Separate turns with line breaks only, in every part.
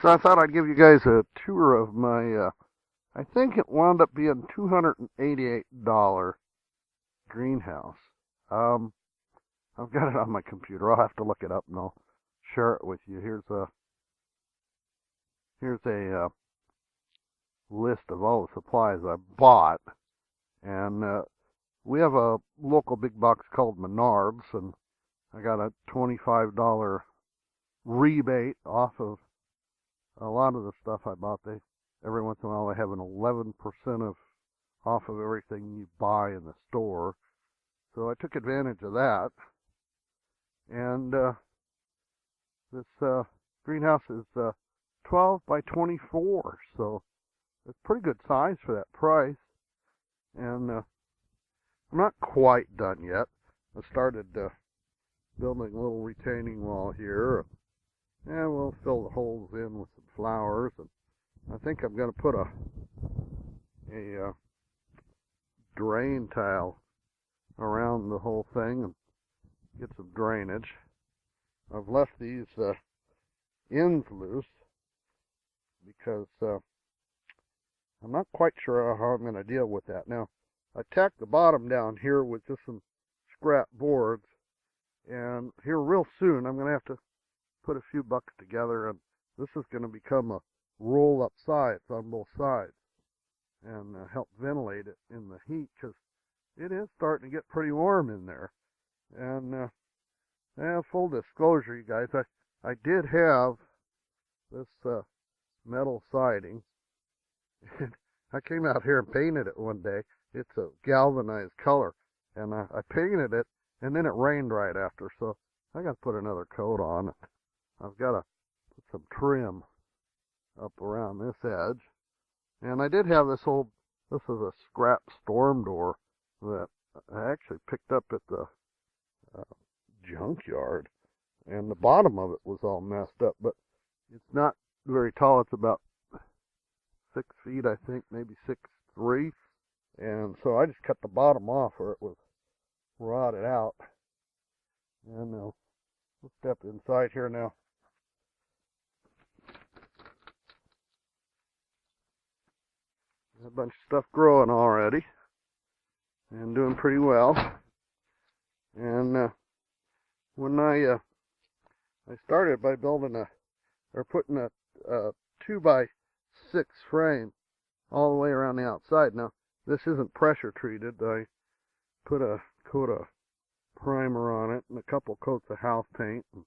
So I thought I'd give you guys a tour of my, I think it wound up being $288 greenhouse. Um, I've got it on my computer. I'll have to look it up and I'll share it with you. Here's a list of all the supplies I bought, and we have a local big box called Menards, and I got a $25 rebate off of a lot of the stuff I bought. Every once in a while they have an 11% off of everything you buy in the store. So I took advantage of that. And this greenhouse is 12 by 24, so it's pretty good size for that price. And I'm not quite done yet. I started building a little retaining wall here, and we'll fill the holes in with some flowers. And I think I'm going to put a drain tile around the whole thing and get some drainage. I've left these ends loose because I'm not quite sure how I'm going to deal with that. Now, I tacked the bottom down here with just some scrap boards, and here real soon I'm going to have to put a few bucks together, and this is going to become a roll-up sides on both sides and help ventilate it in the heat, because it is starting to get pretty warm in there. And full disclosure, you guys, I did have this metal siding. I came out here and painted it one day. It's a galvanized color, and I painted it, and then it rained right after, so I got to put another coat on it. I've got to put some trim up around this edge. And I did have this is a scrap storm door that I actually picked up at the junkyard, and the bottom of it was all messed up, but it's not very tall. It's about 6 feet, I think, maybe 6'3", and so I just cut the bottom off where it was rotted out. And we'll step inside here now. A bunch of stuff growing already and doing pretty well. And when I started by putting a 2x6 frame all the way around the outside. Now, this isn't pressure treated. I put a coat of primer on it and a couple coats of house paint. And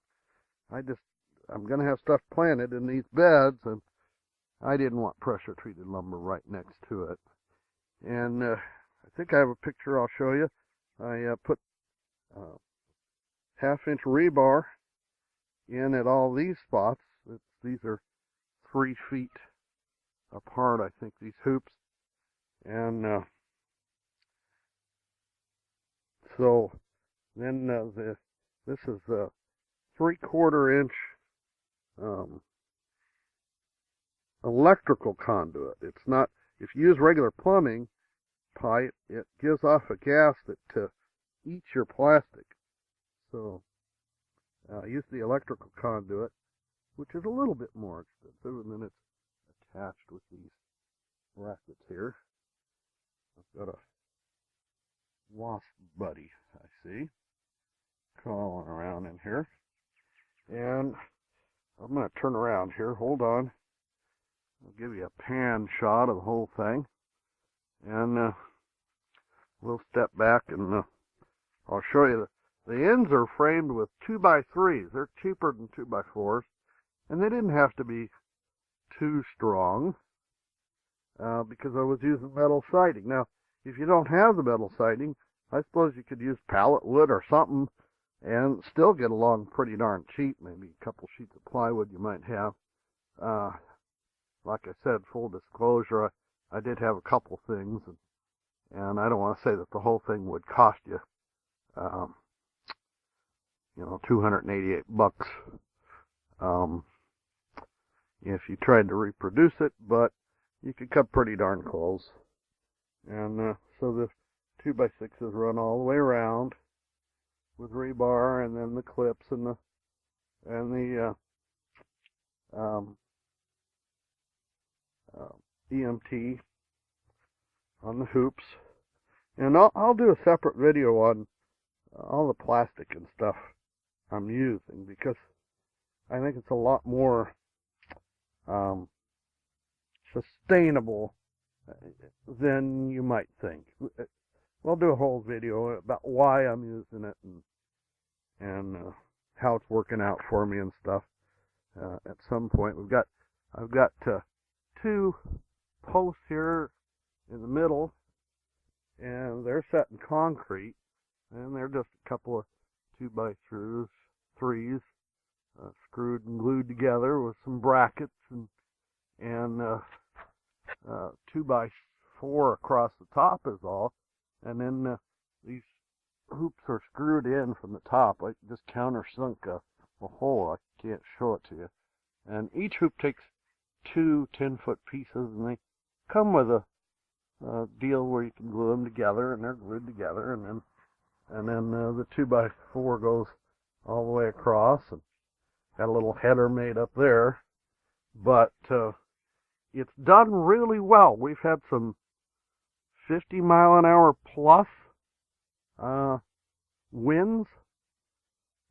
I'm going to have stuff planted in these beds, and I didn't want pressure treated lumber right next to it. And I think I have a picture I'll show you. I put half-inch rebar in at all these spots. These are 3 feet apart, I think, these hoops. And so then this is a 3/4 inch electrical conduit. It's not, if you use regular plumbing pipe, it gives off a gas that eats your plastic. So I use the electrical conduit, which is a little bit more expensive, and then it's attached with these brackets here. I've got a wasp buddy, I see, crawling around in here. And I'm going to turn around here. Hold on. I'll give you a pan shot of the whole thing. And we'll step back and I'll show you. The ends are framed with 2x3s. They're cheaper than 2x4s. And they didn't have to be too strong because I was using metal siding. Now, if you don't have the metal siding, I suppose you could use pallet wood or something and still get along pretty darn cheap. Maybe a couple sheets of plywood you might have. Like I said, full disclosure, I did have a couple things, and I don't want to say that the whole thing would cost you, $288 if you tried to reproduce it, but you could cut pretty darn close. And so the 2x6s run all the way around with rebar, and then the clips and the EMT on the hoops. And I'll do a separate video on all the plastic and stuff I'm using, because I think it's a lot more sustainable than you might think. We'll do a whole video about why I'm using it and how it's working out for me and stuff. At some point, I've got 2 posts here in the middle, and they're set in concrete, and they're just a couple of 2x3s screwed and glued together with some brackets and 2x4 across the top is all. And then these hoops are screwed in from the top. I just countersunk a hole. I can't show it to you. And each hoop takes 2 10-foot pieces, and they come with a deal where you can glue them together, and they're glued together. And then the 2x4 goes all the way across, and got a little header made up there. But it's done really well. We've had some 50-mile-an-hour plus winds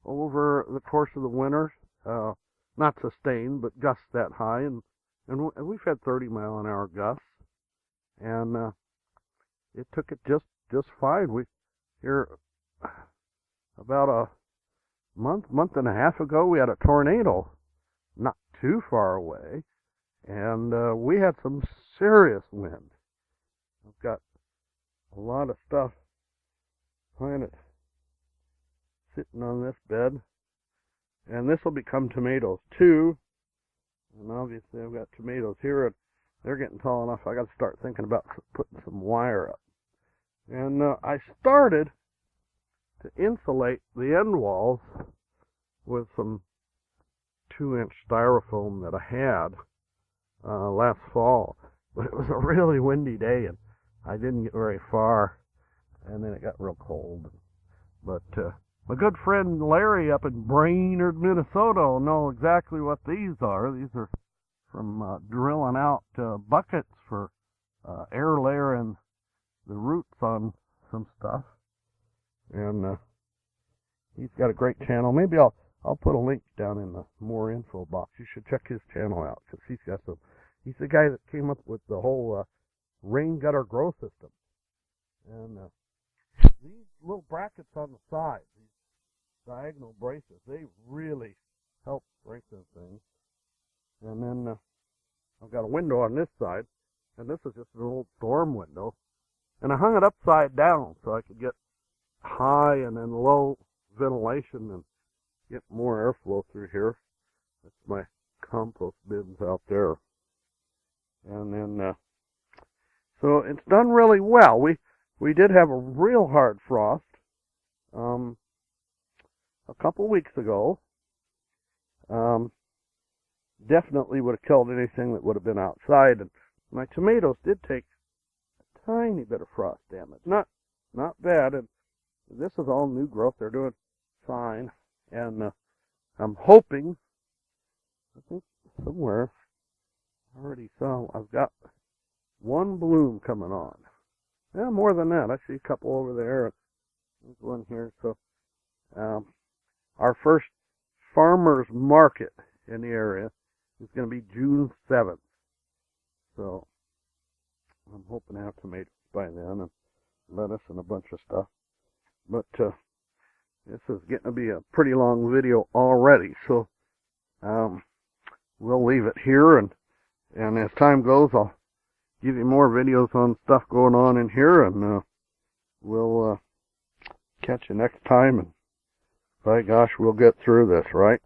over the course of the winter. Not sustained, but gusts that high, and we've had 30-mile-an-hour gusts, and it took it just fine. We here about a month and a half ago, we had a tornado not too far away, and we had some serious wind. I've got a lot of stuff kind of sitting on this bed, and this will become tomatoes too. And obviously I've got tomatoes here, and they're getting tall enough I got to start thinking about putting some wire up. And I started to insulate the end walls with some 2-inch styrofoam that I had last fall, but it was a really windy day, and I didn't get very far, and then it got real cold. But my good friend Larry up in Brainerd, Minnesota will know exactly what these are. These are from drilling out buckets for air layering the roots on some stuff. And he's got a great channel. Maybe I'll put a link down in the more info box. You should check his channel out, because he's the guy that came up with the whole rain gutter grow system. And these little brackets on the side, these diagonal braces, they really help strengthen things. And then I've got a window on this side, and this is just an old storm window. And I hung it upside down so I could get high and then low ventilation and get more airflow through here. That's my compost bins out there. And then, so it's done really well. We did have a real hard frost a couple weeks ago. Definitely would have killed anything that would have been outside. And my tomatoes did take a tiny bit of frost damage. Not bad. And this is all new growth. They're doing fine. And I'm hoping, I think somewhere I already saw, I've got one bloom coming on. Yeah, more than that. I see a couple over there. There's one here. So our first farmer's market in the area is going to be June 7th. So I'm hoping to have tomatoes by then, and lettuce and a bunch of stuff. But this is getting to be a pretty long video already, so we'll leave it here, and as time goes, I'll give you more videos on stuff going on in here, and we'll catch you next time, and by gosh, we'll get through this, right?